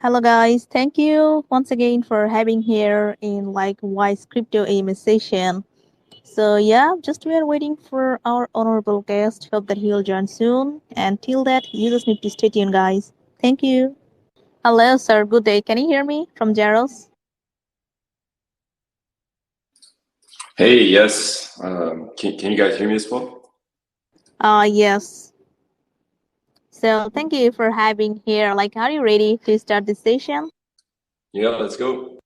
Hello guys, thank you once again for having here in like Wise Crypto AMA session. So yeah, just we are waiting for our honorable guest. Hope that he'll join soon. And till that, you just need to stay tuned, guys. Thank you. Hello, sir. Good day. Can you hear me from Zaros? Hey, yes. Can you guys hear me as well? Yes. So thank you for having here. Like, are you ready to start this session? Yeah, let's go.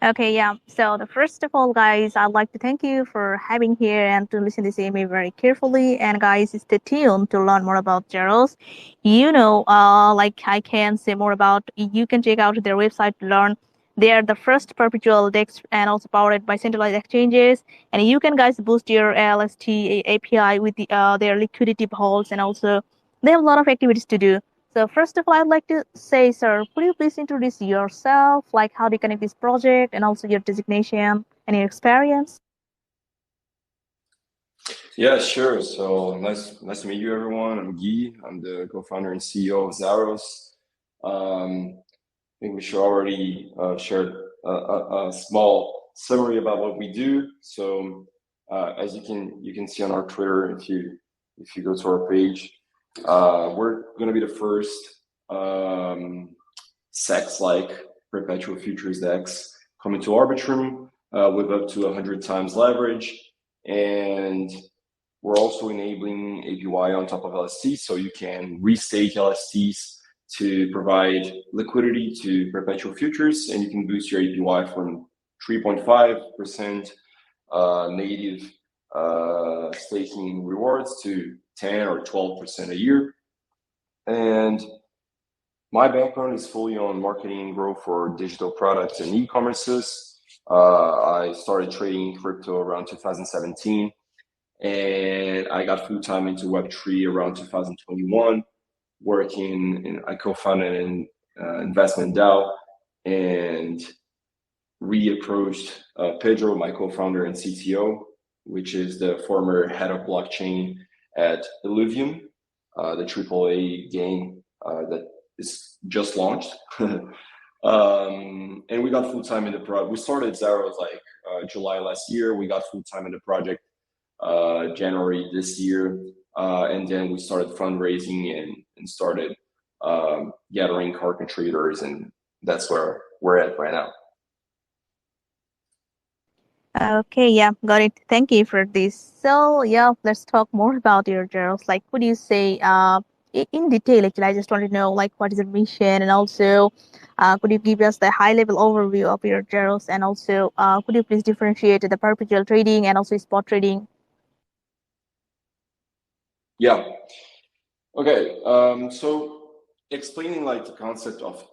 Okay, yeah. So the first of all, guys, I'd like to thank you for having here and to listen to this email very carefully. And guys, stay tuned to learn more about Jaros. Like I can say more about. You can check out their website to learn. They are the first perpetual DEX and also powered by centralized exchanges. And you can guys boost your LST API with their liquidity vaults, and also they have a lot of activities to do. So first of all, I'd like to say, sir, could you please introduce yourself, like how do you connect this project, and also your designation and your experience? Yeah, sure. So nice to meet you, everyone. I'm Guy. I'm the co-founder and CEO of Zaros. I think we should already shared a small summary about what we do. So as you can see on our Twitter, if you go to our page, we're going to be the first SEX-like perpetual futures DEX coming to Arbitrum with up to 100 times leverage. And we're also enabling APY on top of LSTs, so you can restake LSTs to provide liquidity to perpetual futures, and you can boost your APY from 3.5% native staking rewards to 10 or 12% a year. And my background is fully on marketing and growth for digital products and e-commerces. I started trading crypto around 2017, and I got full time into Web3 around 2021. I co-founded an investment DAO and reapproached Pedro, my co-founder and CTO, which is the former head of blockchain at Illuvium, the AAA game that is just launched. And we got full time in the project. We started Zaros like July last year. We got full time in the project January this year, and then we started fundraising and started gathering car contributors, and that's where we're at right now. Okay, yeah, got it. Thank you for this. So yeah, let's talk more about your journals. Like, could you say in detail? Actually, I just want to know like what is your mission, and also could you give us the high level overview of your journals, and also could you please differentiate the perpetual trading and also spot trading? Yeah. Okay. So explaining like the concept of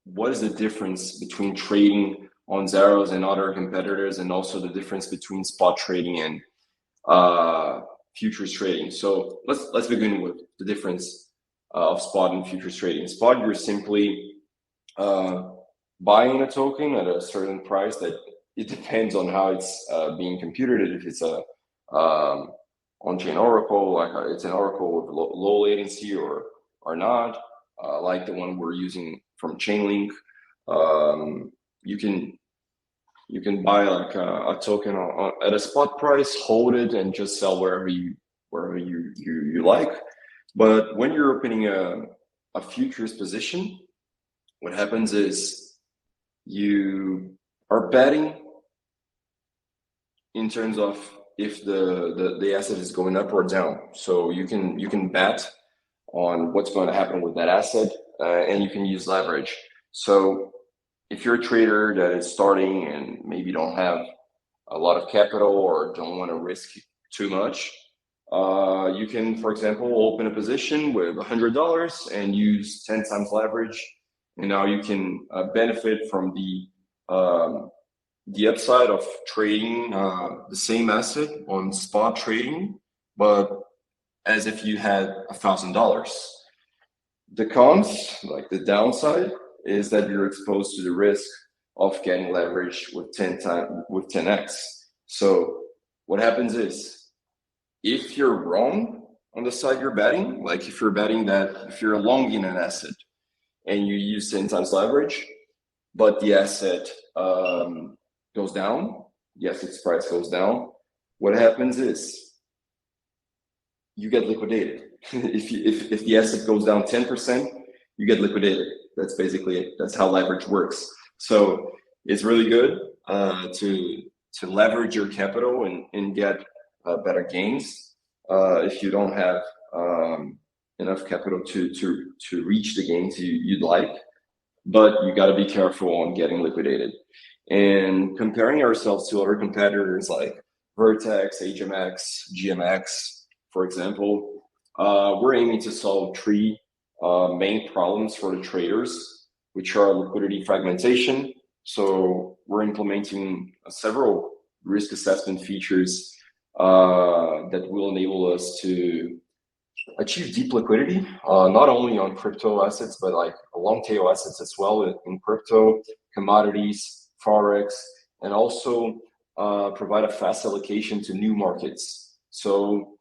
what is the difference between trading on Zaros and other competitors, and also the difference between spot trading and futures trading. So let's begin with the difference of spot and futures trading. Spot, you're simply buying a token at a certain price that it depends on how it's being computed. If it's a on-chain oracle, like it's an oracle with low latency or not, like the one we're using from Chainlink. You can buy like a token at a spot price, hold it, and just sell wherever you like. But when you're opening a futures position, what happens is you are betting in terms of if the asset is going up or down. So you can bet on what's going to happen with that asset, and you can use leverage. So if you're a trader that is starting and maybe don't have a lot of capital or don't want to risk too much, you can, for example, open a position with $100 and use 10 times leverage, and now you can benefit from the upside of trading the same asset on spot trading, but as if you had $1,000. The cons, like the downside, is that you're exposed to the risk of getting leverage with 10x. So what happens is, if you're wrong on the side you're betting, like if you're betting that if you're long in an asset and you use 10 times leverage, but the asset goes down, the asset's price goes down, what happens is you get liquidated. if the asset goes down 10%, you get liquidated. That's basically it. That's how leverage works. So it's really good to leverage your capital and get better gains if you don't have enough capital to reach the gains you'd like. But you got to be careful on getting liquidated. And comparing ourselves to other competitors like Vertex, HMX, GMX, for example, we're aiming to solve three main problems for the traders, which are liquidity fragmentation. So we're implementing several risk assessment features that will enable us to achieve deep liquidity, not only on crypto assets, but like long tail assets as well in crypto, commodities, Forex, and also provide a fast allocation to new markets. So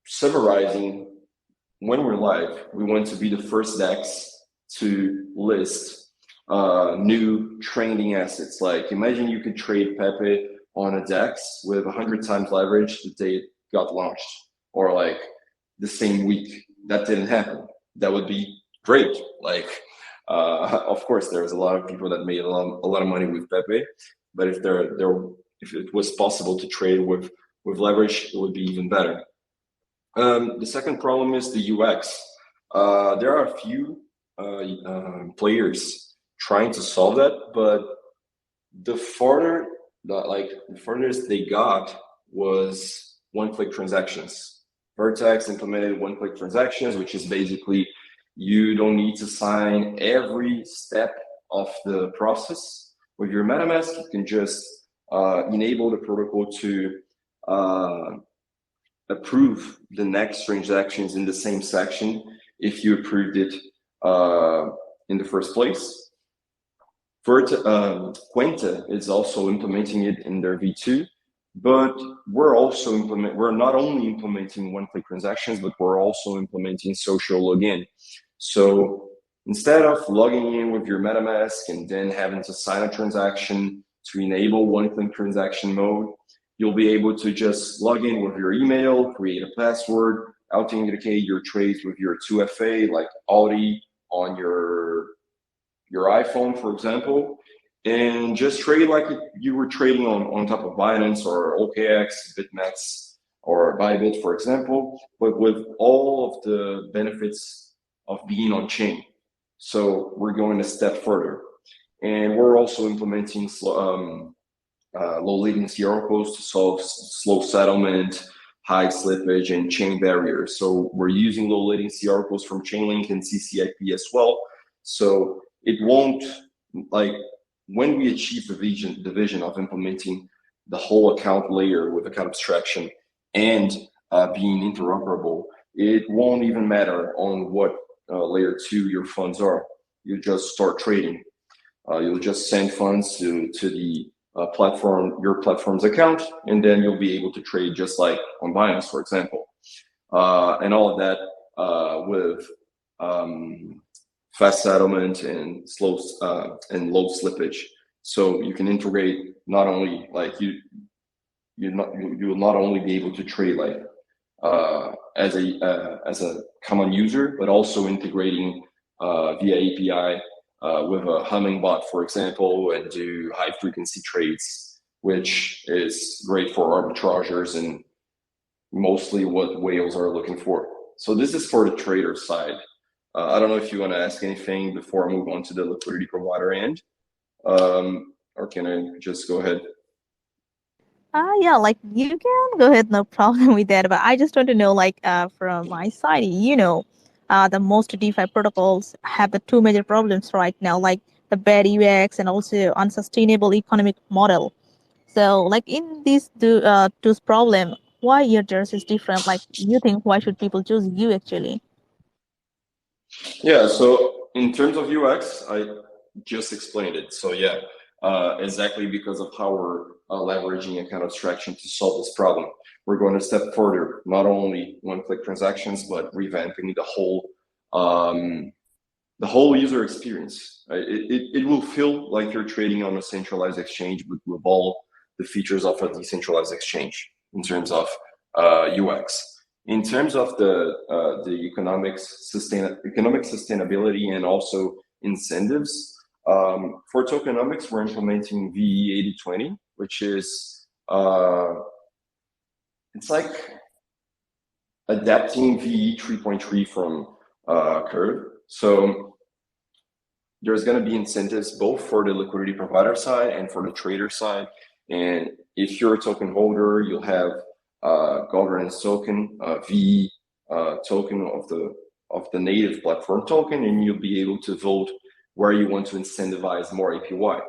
summarizing, when we're live, we want to be the first DEX to list new trending assets. Like imagine you could trade Pepe on a DEX with 100 times leverage the day it got launched, or like the same week. That didn't happen. That would be great. Like, of course, there's a lot of people that made a lot of money with Pepe, but if if it was possible to trade with leverage, it would be even better. The second problem is the UX. There are a few players trying to solve that, but the furthest they got was one-click transactions. Vertex implemented one-click transactions, which is basically you don't need to sign every step of the process. With your MetaMask, you can just enable the protocol to approve the next transactions in the same section if you approved it in the first place. Quenta is also implementing it in their V2, but we're not only implementing one-click transactions, but we're also implementing social login. So instead of logging in with your MetaMask and then having to sign a transaction to enable one-click transaction mode, you'll be able to just log in with your email, create a password, authenticate your trades with your 2FA, like Audi on your iPhone, for example, and just trade like you were trading on top of Binance or OKX, BitMEX, or Bybit, for example, but with all of the benefits of being on chain. So we're going a step further. And we're also implementing low latency oracles to solve slow settlement, high slippage, and chain barriers. So we're using low latency oracles from Chainlink and CCIP as well. So it won't, like, when we achieve the vision of implementing the whole account layer with account abstraction and being interoperable, it won't even matter on what layer 2 your funds are. You just start trading. You'll just send funds to the platform, your platform's account, and then you'll be able to trade just like on Binance, for example. And all of that with fast settlement and and low slippage. So you can integrate not only like you will not only be able to trade like as a common user, but also integrating via API with a Humming bot, for example, and do high frequency trades, which is great for arbitragers and mostly what whales are looking for. So this is for the trader side. I don't know if you want to ask anything before I move on to the liquidity provider end, or can I just go ahead? Yeah, like you can go ahead, no problem with that. But I just want to know, like, from my side, the most DeFi protocols have the two major problems right now, like the bad UX and also unsustainable economic model. So, like in these two problem, why yours is different? Like, you think why should people choose you actually? Yeah, so in terms of UX, I just explained it. So yeah, exactly because of how we're leveraging account abstraction to solve this problem. We're going a step further, not only one-click transactions, but revamping the whole the whole user experience. Right? It will feel like you're trading on a centralized exchange, but with all the features of a decentralized exchange in terms of UX. In terms of the economic sustainability and also incentives, for tokenomics, we're implementing VE 8020, which is it's like adapting VE 3.3 from Curve. So there's going to be incentives both for the liquidity provider side and for the trader side. And if you're a token holder, you'll have governance token, VE token of the native platform token, and you'll be able to vote where you want to incentivize more APY.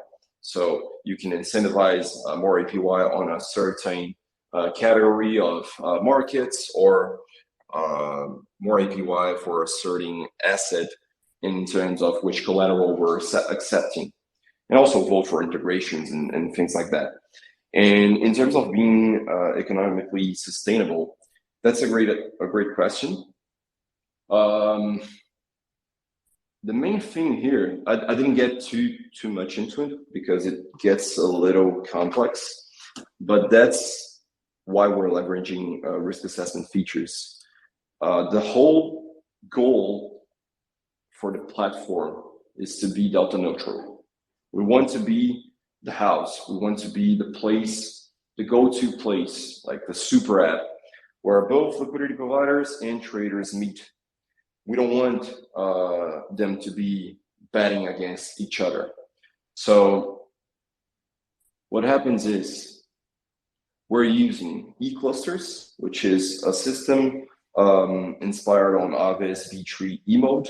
So you can incentivize more APY on a certain category of markets, or more APY for a certain asset in terms of which collateral we're accepting, and also vote for integrations and things like that. And in terms of being economically sustainable, that's a great question. The main thing here, I didn't get too much into it because it gets a little complex, but that's why we're leveraging risk assessment features. The whole goal for the platform is to be delta neutral. We want to be the house. We want to be the place, the go-to place, like the super app, where both liquidity providers and traders meet. We don't want them to be betting against each other. So what happens is we're using eClusters, which is a system inspired on Aave's V3 E-mode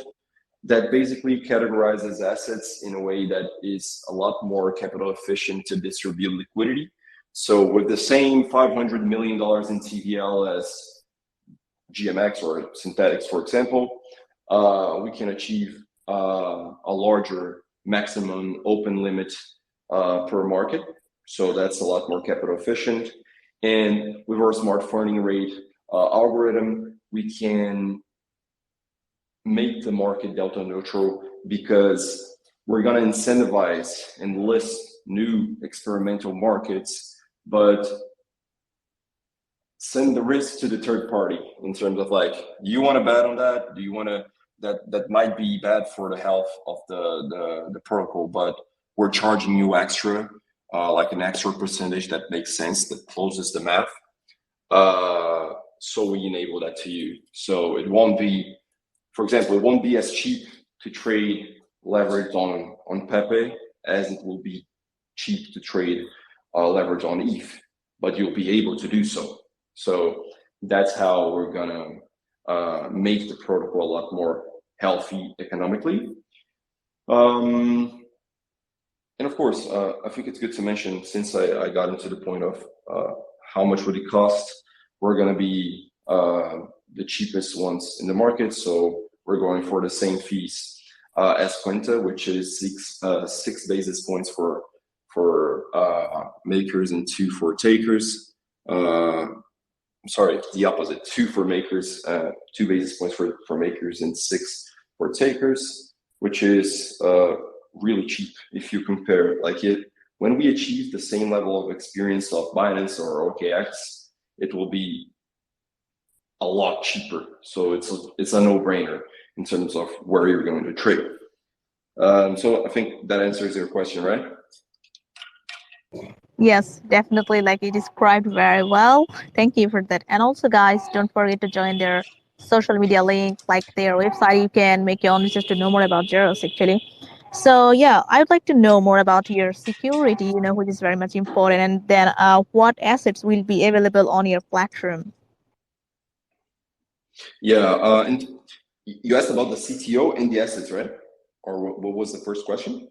that basically categorizes assets in a way that is a lot more capital efficient to distribute liquidity. So with the same $500 million in TVL as GMX or Synthetics, for example, we can achieve a larger maximum open limit per market. So that's a lot more capital efficient. And with our smart funding rate algorithm, we can make the market delta neutral because we're going to incentivize and list new experimental markets, but send the risk to the third party in terms of like, do you want to bet on that? Do you want to, that might be bad for the health of the protocol, but we're charging you extra, like an extra percentage that makes sense, that closes the math. So we enable that to you. So it won't be, for example, it won't be as cheap to trade leverage on Pepe as it will be cheap to trade leverage on ETH, but you'll be able to do so. So that's how we're gonna make the protocol a lot more healthy economically. And of course, I think it's good to mention, since I got into the point of how much would it cost, we're gonna be the cheapest ones in the market. So we're going for the same fees as Quinta, which is 6 basis points for makers and 2 for takers. Sorry, the opposite, 2 for makers, 2 basis points for makers and 6 for takers, which is really cheap if you compare. Like when we achieve the same level of experience of Binance or OKX, it will be a lot cheaper. So it's a no-brainer in terms of where you're going to trade. So I think that answers your question, right? Yes, definitely. Like you described very well. Thank you for that. And also, guys, don't forget to join their social media link, like their website. You can make your own research to know more about Zaros, actually. So yeah, I would like to know more about your security, which is very much important. And then what assets will be available on your platform? Yeah, and you asked about the CTO and the assets, right? Or what was the first question?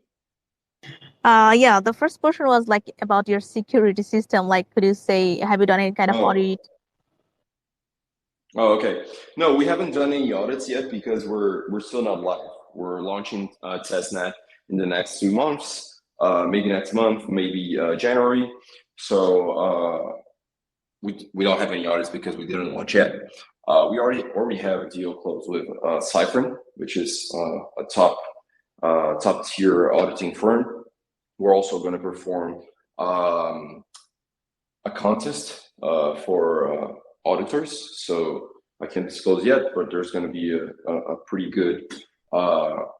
Yeah, the first question was like about your security system. Like, could you say, have you done any kind of audit? Oh, okay. No, we haven't done any audits yet because we're still not live. We're launching testnet in the next 2 months, maybe next month, maybe January. So we don't have any audits because we didn't launch yet. We already have a deal closed with Cypher, which is a top tier auditing firm. We're also going to perform a contest for auditors. So I can't disclose yet, but there's going to be a pretty good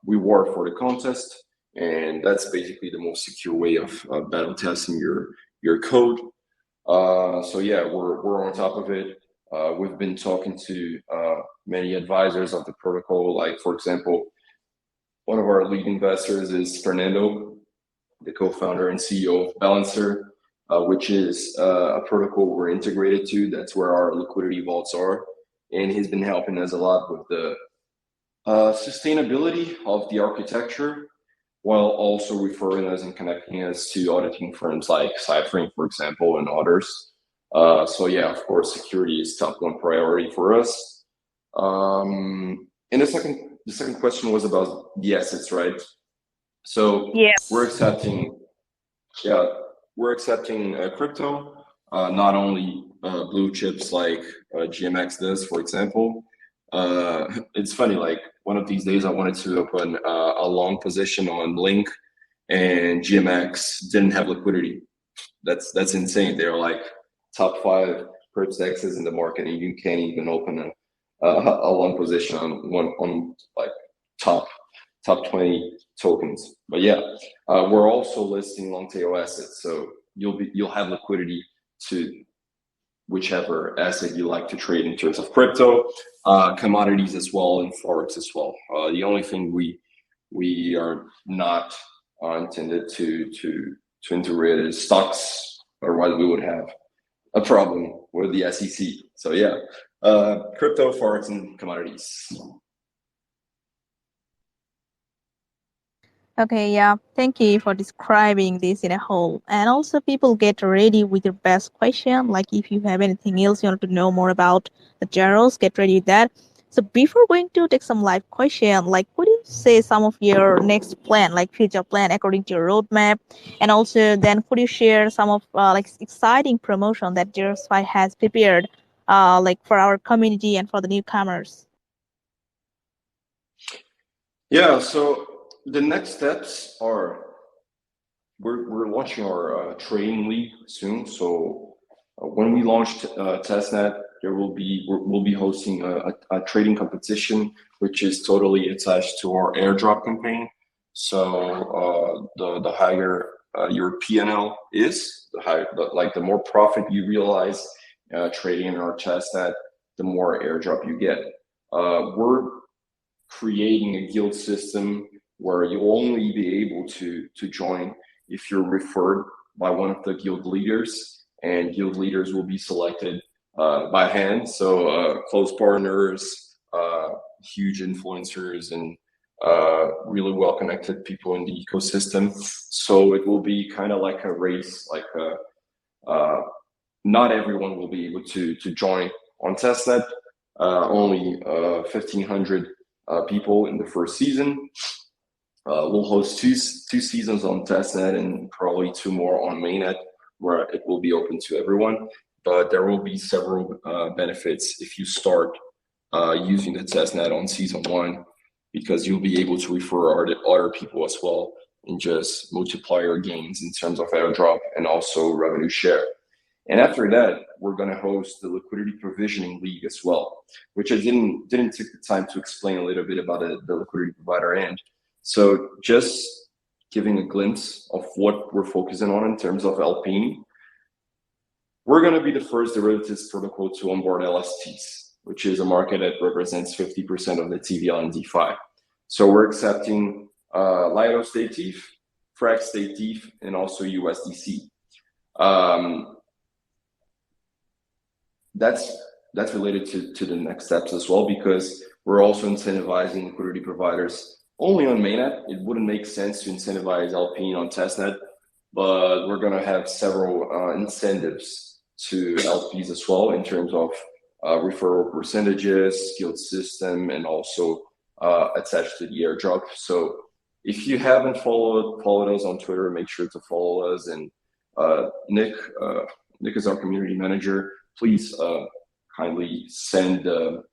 reward for the contest, and that's basically the most secure way of battle testing your code. So yeah, we're on top of it. We've been talking to many advisors of the protocol. Like, for example, one of our lead investors is Fernando, the co-founder and CEO of Balancer, which is a protocol we're integrated to. That's where our liquidity vaults are. And he's been helping us a lot with the sustainability of the architecture, while also referring us and connecting us to auditing firms like Cypher, for example, and others. So yeah, of course, security is top one priority for us. And the second question was about the assets, right? So Yes. we're accepting crypto, not only blue chips like GMX does, for example. It's funny, like one of these days I wanted to open a long position on Link, and GMX didn't have liquidity. That's insane. They're like top 5 perps DEXs in the market, and you can't even open a long position on like top 20 tokens. But yeah, we're also listing long tail assets, so you'll have liquidity to whichever asset you like to trade in terms of crypto, commodities as well, and forex as well. The only thing we are not intended to integrate is stocks, otherwise we would have a problem with the SEC. So yeah, crypto, forex, and commodities. Okay, yeah. Thank you for describing this in a whole. And also, people get ready with your best question. Like, if you have anything else you want to know more about the Zaros, get ready with that. So before going to take some live question, like, could you say some of your next plan, like future plan according to your roadmap? And also, then could you share some of like exciting promotion that Zaros has prepared, like for our community and for the newcomers? Yeah. So the next steps are we're launching our trading league soon. So when we launch testnet, we'll be hosting a trading competition, which is totally attached to our airdrop campaign. So the higher your P&L is, the more profit you realize trading in our testnet, the more airdrop you get. We're creating a guild system where you'll only be able to join if you're referred by one of the guild leaders, and guild leaders will be selected by hand. So close partners, huge influencers, and really well-connected people in the ecosystem. So it will be kind of like a race, like not everyone will be able to join on testnet. Only 1,500 people in the first season. We'll host two seasons on testnet and probably 2 more on mainnet, where it will be open to everyone. But there will be several benefits if you start using the testnet on season 1, because you'll be able to refer other people as well, and just multiply your gains in terms of airdrop and also revenue share. And after that, we're going to host the liquidity provisioning league as well, which I didn't take the time to explain a little bit about the liquidity provider end. So just giving a glimpse of what we're focusing on in terms of LPing, we're going to be the first derivatives protocol to onboard LSTs, which is a market that represents 50% of the TVL and DeFi. So we're accepting Lido stETH, sfrxETH, and also USDC. That's related to the next steps as well, because we're also incentivizing liquidity providers only on mainnet. It wouldn't make sense to incentivize LPing on testnet, but we're going to have several incentives to LPs as well in terms of referral percentages, guild system, and also attached to the airdrop. So if you haven't followed us on Twitter, make sure to follow us. And Nick is our community manager. Please kindly send the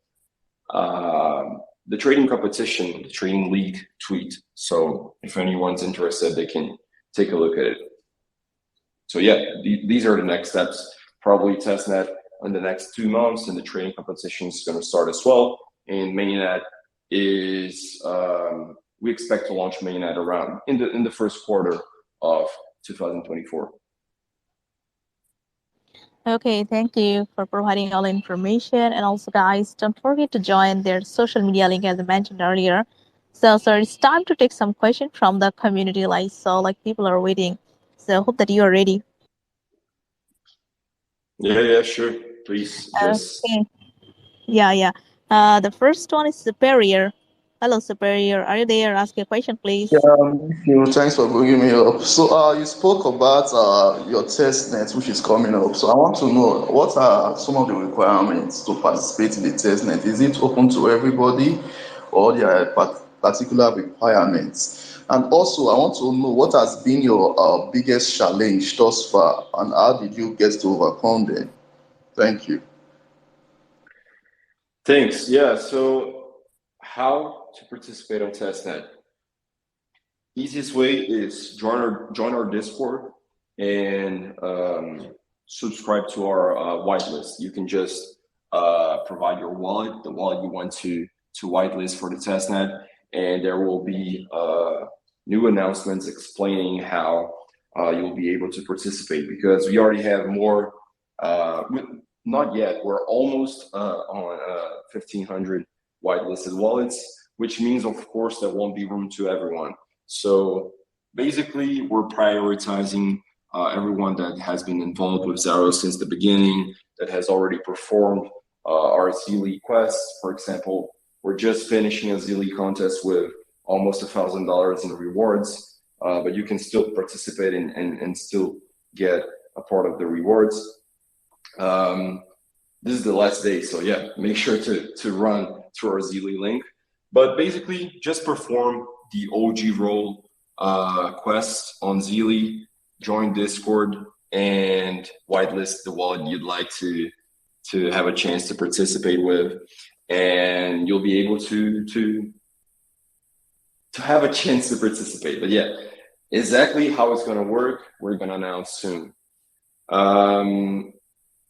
trading competition, the trading league tweet. So if anyone's interested, they can take a look at it. So yeah, these are the next steps. Probably testnet in the next 2 months, and the trading competition is going to start as well. And mainnet is we expect to launch mainnet around in the first quarter of 2024. Okay, thank you for providing all the information. And also, guys, don't forget to join their social media link as I mentioned earlier. So it's time to take some questions from the community. Like people are waiting. So hope that you are ready. Yeah, sure. Please just. Okay. Yeah. The first one is Superior. Hello, Superior. Are you there? Ask your question, please. Thanks for bringing me up. So, you spoke about your test net, which is coming up. So, I want to know what are some of the requirements to participate in the test net? Is it open to everybody, or there are particular requirements? And also, I want to know what has been your biggest challenge thus far, and how did you get to overcome them? Thank you. Thanks. Yeah. So, how to participate on testnet? Easiest way is join our Discord and subscribe to our whitelist. You can just provide your wallet, the wallet you want to whitelist for the testnet, and there will be new announcements explaining how you'll be able to participate, because we already have more. Not yet. We're almost on 1,500 whitelisted wallets, which means, of course, there won't be room to everyone. So basically, we're prioritizing everyone that has been involved with Zaros since the beginning, that has already performed our Zealy quests. For example, we're just finishing a Zealy contest with almost $1,000 in rewards, but you can still participate and still get a part of the rewards. This is the last day, so yeah, make sure to run through our Zealy link. But basically, just perform the OG role quest on Zealy, join Discord, and whitelist the wallet you'd like to have a chance to participate with, and you'll be able to have a chance to participate. But yeah, exactly how it's going to work, we're going to announce soon.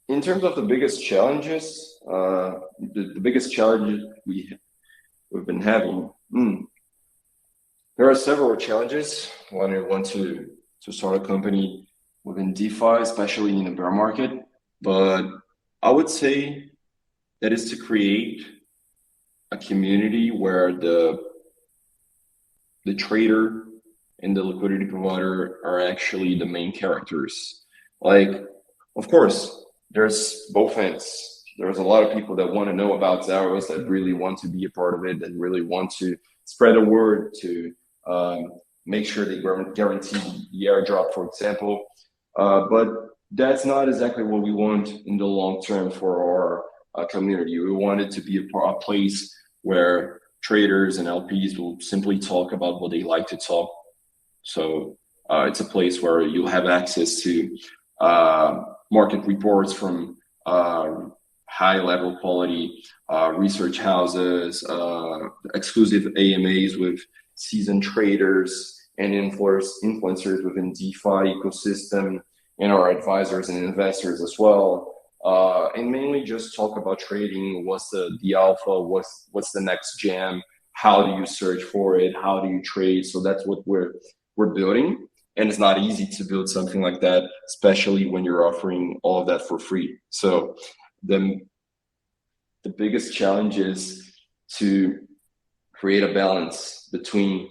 In terms of the biggest challenges, the biggest challenge we've been having. There are several challenges when you want to start a company within DeFi, especially in a bear market. But I would say that is to create a community where the trader and the liquidity provider are actually the main characters. Like, of course, there's both ends. There's a lot of people that want to know about Zaros, that really want to be a part of it, that really want to spread the word, to make sure they guarantee the airdrop, for example. But that's not exactly what we want in the long term for our community. We want it to be a place where traders and LPs will simply talk about what they like to talk. So it's a place where you'll have access to market reports from high-level quality research houses, exclusive AMAs with seasoned traders and influencers within DeFi ecosystem, and our advisors and investors as well. And mainly just talk about trading. What's the alpha? What's the next jam? How do you search for it? How do you trade? So that's what we're building. And it's not easy to build something like that, especially when you're offering all of that for free. So the biggest challenge is to create a balance between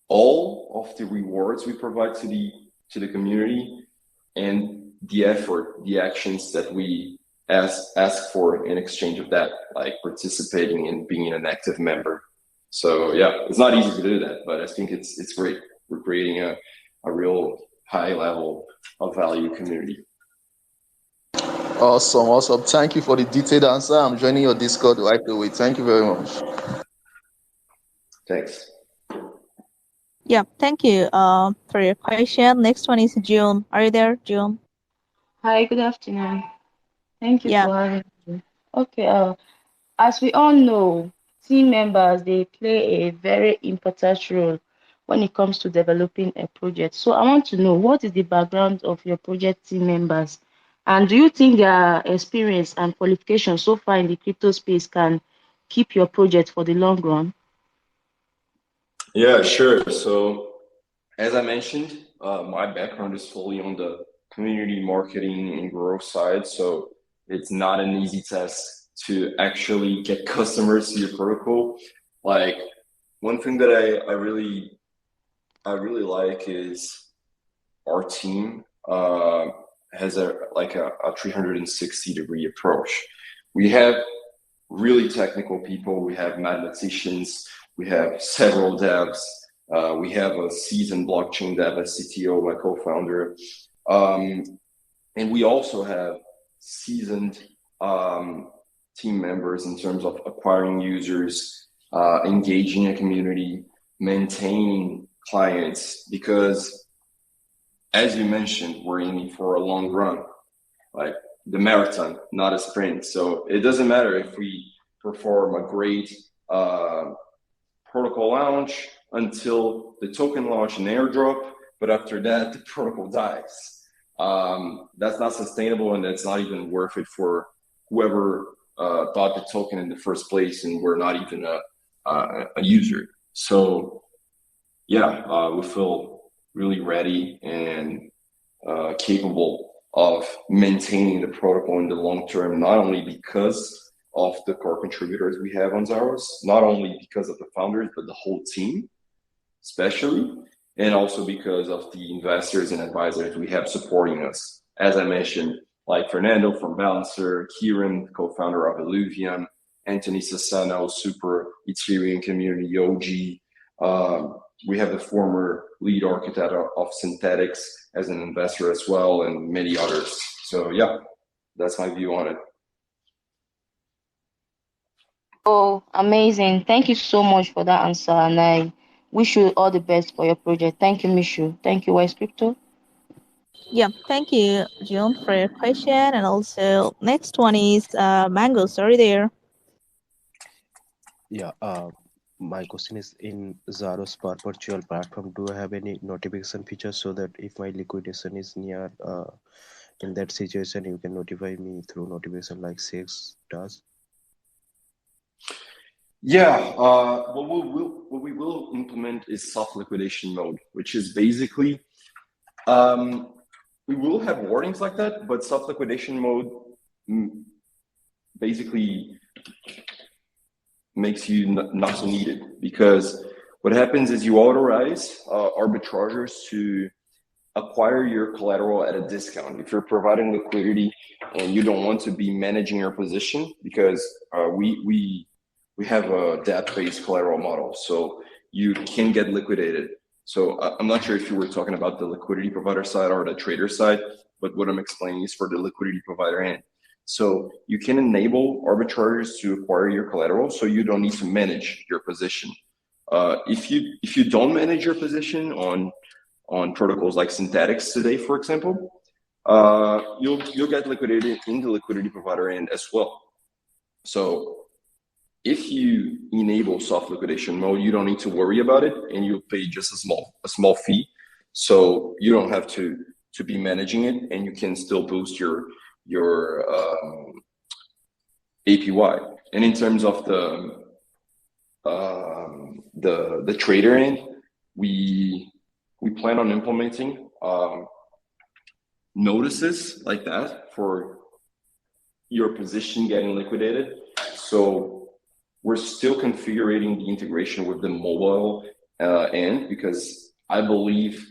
all of the rewards we provide to the community and the effort, the actions that we ask for in exchange of that, like participating and being an active member. So yeah, it's not easy to do that, but I think it's great. We're creating a real high level of value community. Awesome. Thank you for the detailed answer. I'm joining your Discord right away. Thank you very much. Thanks. Yeah, thank you for your question. Next one is June. Are you there, June? Hi, good afternoon. Thank you for having me. Okay. As we all know, team members, they play a very important role when it comes to developing a project. So I want to know, what is the background of your project team members? And do you think their experience and qualification so far in the crypto space can keep your project for the long run? Yeah, sure. So as I mentioned, my background is fully on the community marketing and growth side. So it's not an easy task to actually get customers to your protocol. Like one thing that I really like is our team has a 360-degree approach. We have really technical people. We have mathematicians. We have several devs. We have a seasoned blockchain dev as CTO, my co-founder. And we also have seasoned team members in terms of acquiring users, engaging a community, maintaining clients, because as you mentioned, we're aiming for a long run, like the marathon, not a sprint. So it doesn't matter if we perform a great protocol launch until the token launch and airdrop, but after that, the protocol dies. That's not sustainable, and that's not even worth it for whoever bought the token in the first place, and we're not even a user. So yeah, we feel really ready and capable of maintaining the protocol in the long term, not only because of the core contributors we have on Zaros, not only because of the founders, but the whole team, especially, and also because of the investors and advisors we have supporting us. As I mentioned, like Fernando from Balancer, Kieran, co-founder of Illuvium, Anthony Sassano, super Ethereum community OG. We have the former lead architect of Synthetics as an investor as well, and many others. So yeah, that's my view on it. Oh, amazing. Thank you so much for that answer. And I wish you all the best for your project. Thank you, Mishu. Thank you, Wise Crypto. Yeah, thank you, June, for your question. And also, next one is Mango. Sorry there. Yeah, my question is, in Zaros perpetual platform, do I have any notification features so that if my liquidation is near in that situation, you can notify me through notification like SIX does? Yeah, what we will implement is soft liquidation mode, which is basically we will have warnings like that, but soft liquidation mode basically makes you not so needed, because what happens is you authorize arbitrageurs to acquire your collateral at a discount. If you're providing liquidity and you don't want to be managing your position, because we have a debt-based collateral model, so you can get liquidated. So I'm not sure if you were talking about the liquidity provider side or the trader side, but what I'm explaining is for the liquidity provider end. So you can enable arbitrageurs to acquire your collateral, so you don't need to manage your position. If you don't manage your position on protocols like Synthetics today, for example, you'll get liquidated in the liquidity provider end as well. So if you enable soft liquidation mode, you don't need to worry about it, and you'll pay just a small fee. So you don't have to be managing it, and you can still boost your APY. And in terms of the trader end, we plan on implementing notices like that for your position getting liquidated. So we're still configuring the integration with the mobile end, because I believe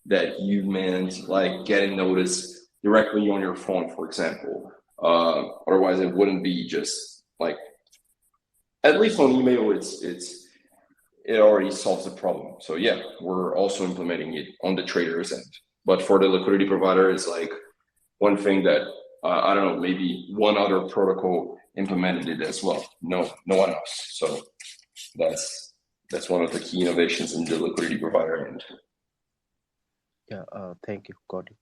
that you meant like getting notice directly on your phone, for example. Otherwise, it wouldn't be just like, at least on email, it already solves the problem. So yeah, we're also implementing it on the trader's end. But for the liquidity provider, it's like one thing that I don't know, maybe one other protocol implemented it as well. No one else. So that's one of the key innovations in the liquidity provider end. Yeah, thank you. Got it.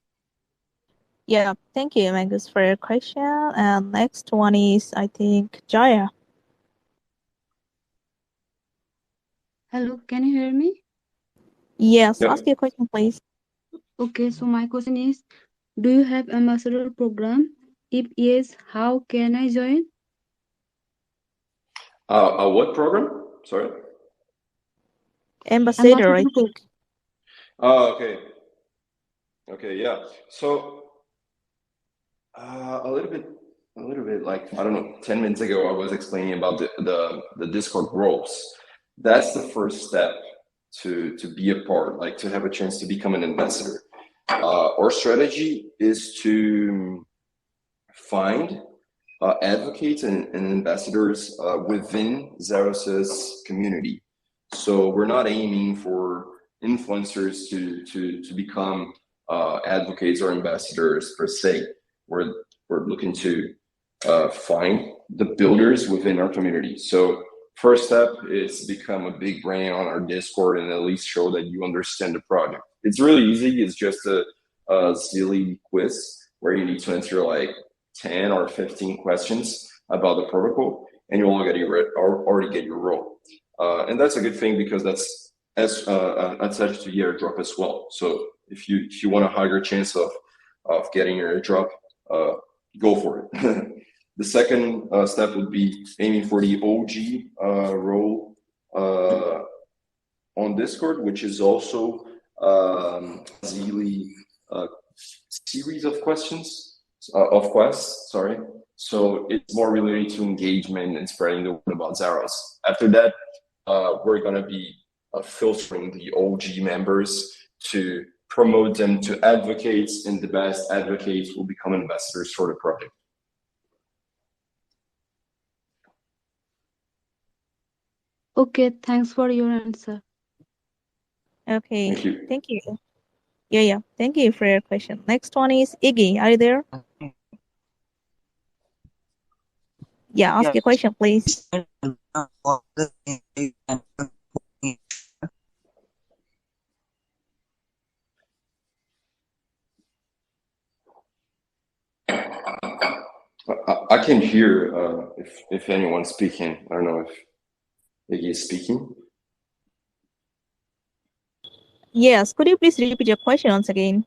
Yeah, thank you, Magus, for your question. And next one is, I think, Jaya. Hello, can you hear me? Yes, Yep. ask your question, please. Okay, so my question is, do you have ambassador program? If yes, how can I join? What program? Sorry. Ambassador, I think. Oh, okay. Okay, yeah. So a little bit like I don't know, 10 minutes ago I was explaining about the Discord roles. That's the first step to be a part, like to have a chance to become an ambassador. Our strategy is to find advocates and ambassadors within Zaros's community. So we're not aiming for influencers to become advocates or ambassadors per se. We're looking to find the builders within our community. So first step is become a big brand on our Discord and at least show that you understand the project. It's really easy. It's just a silly quiz where you need to answer like 10 or 15 questions about the protocol, and you already get your role. And that's a good thing because that's attached to the airdrop as well. So if you want a higher chance of getting your airdrop, go for it. The second step would be aiming for the OG role on Discord, which is also easily series of questions of quests. Sorry, so it's more related to engagement and spreading the word about Zaros. After that, we're gonna be filtering the OG members to promote them to advocates, and the best advocates will become ambassadors for the project. Okay, thanks for your answer. Okay, Thank you. thank you. Yeah, thank you for your question. Next one is Iggy. Are you there? Yeah, ask your question, please. I can hear if anyone's speaking. I don't know if Iggy is speaking. Yes, could you please repeat your question once again?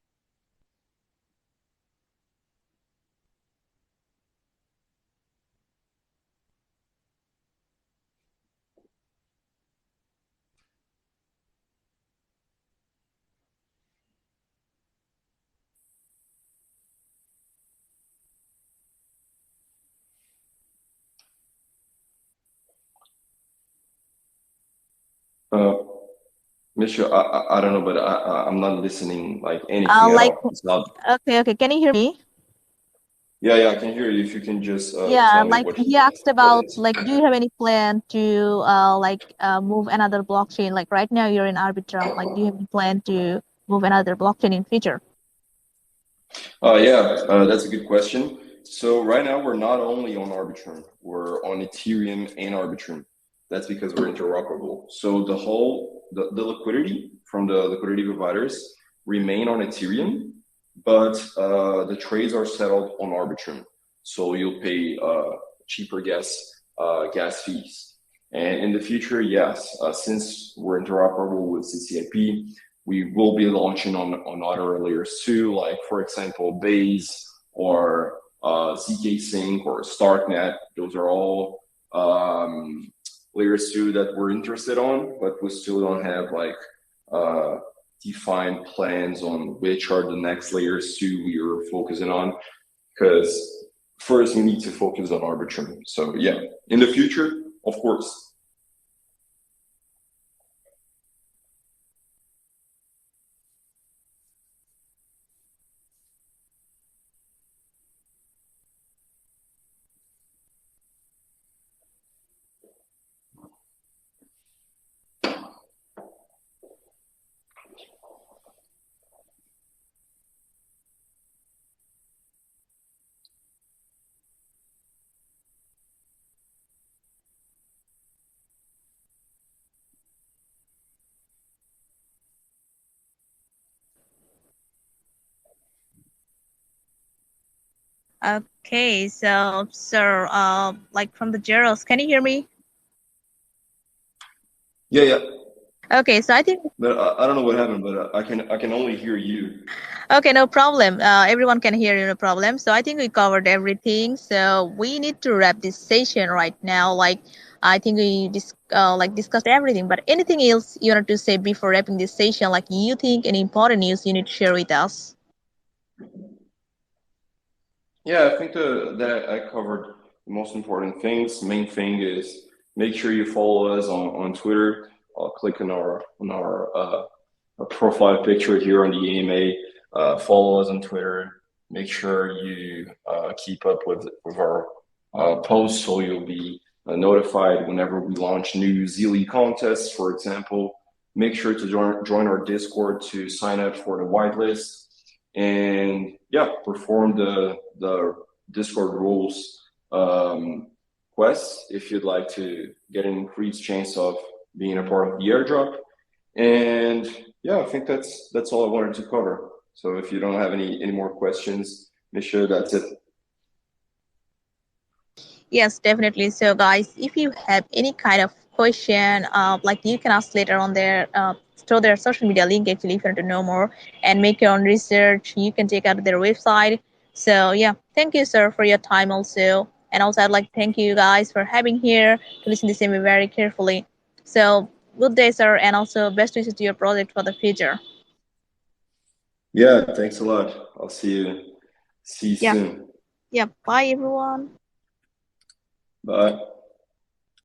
Monsieur, I don't know, but I'm not listening like anything at all. It's not. Okay. Can you hear me? Yeah, I can hear you. If you can just Yeah, tell me like what he asked what about it is. like, do you have any plan to move another blockchain? Like right now you're in Arbitrum. Like, do you have any plan to move another blockchain in future? That's a good question. So right now we're not only on Arbitrum, we're on Ethereum and Arbitrum. That's because we're interoperable. So the liquidity from the liquidity providers remain on Ethereum, but the trades are settled on Arbitrum. So you'll pay cheaper gas fees. And in the future, yes, since we're interoperable with CCIP, we will be launching on other layers too, like for example, Base or ZK Sync or Starknet. Those are all layers 2 that we're interested on, but we still don't have like defined plans on which are the next layers 2 we are focusing on, because first we need to focus on Arbitrum. So yeah, in the future, of course. Okay, so sir, like from the Zeros, can you hear me? Yeah. Okay, so I think. But I don't know what happened, but I can only hear you. Okay, no problem. Everyone can hear you, no problem. So I think we covered everything. So we need to wrap this session right now. Like I think we discussed everything. But anything else you wanted to say before wrapping this session? Like you think any important news you need to share with us? Yeah, I think that I covered the most important things. Main thing is make sure you follow us on Twitter. Click on our profile picture here on the AMA. Follow us on Twitter. Make sure you keep up with our posts so you'll be notified whenever we launch new Zealy contests, for example. Make sure to join our Discord to sign up for the whitelist. And yeah, perform the Discord rules quests if you'd like to get an increased chance of being a part of the airdrop. And yeah, I think that's all I wanted to cover. So if you don't have any more questions, make sure that's it. Yes, definitely. So, guys, if you have any kind of question, like you can ask later on their through their social media link. Actually, if you want to know more and make your own research, you can check out their website. So, yeah, thank you, sir, for your time also. And also, I'd like to thank you guys for having here to listen to this very carefully. So, good day, sir, and also best wishes to your project for the future. Yeah, thanks a lot. I'll see you soon. Yeah. Bye, everyone. Bye.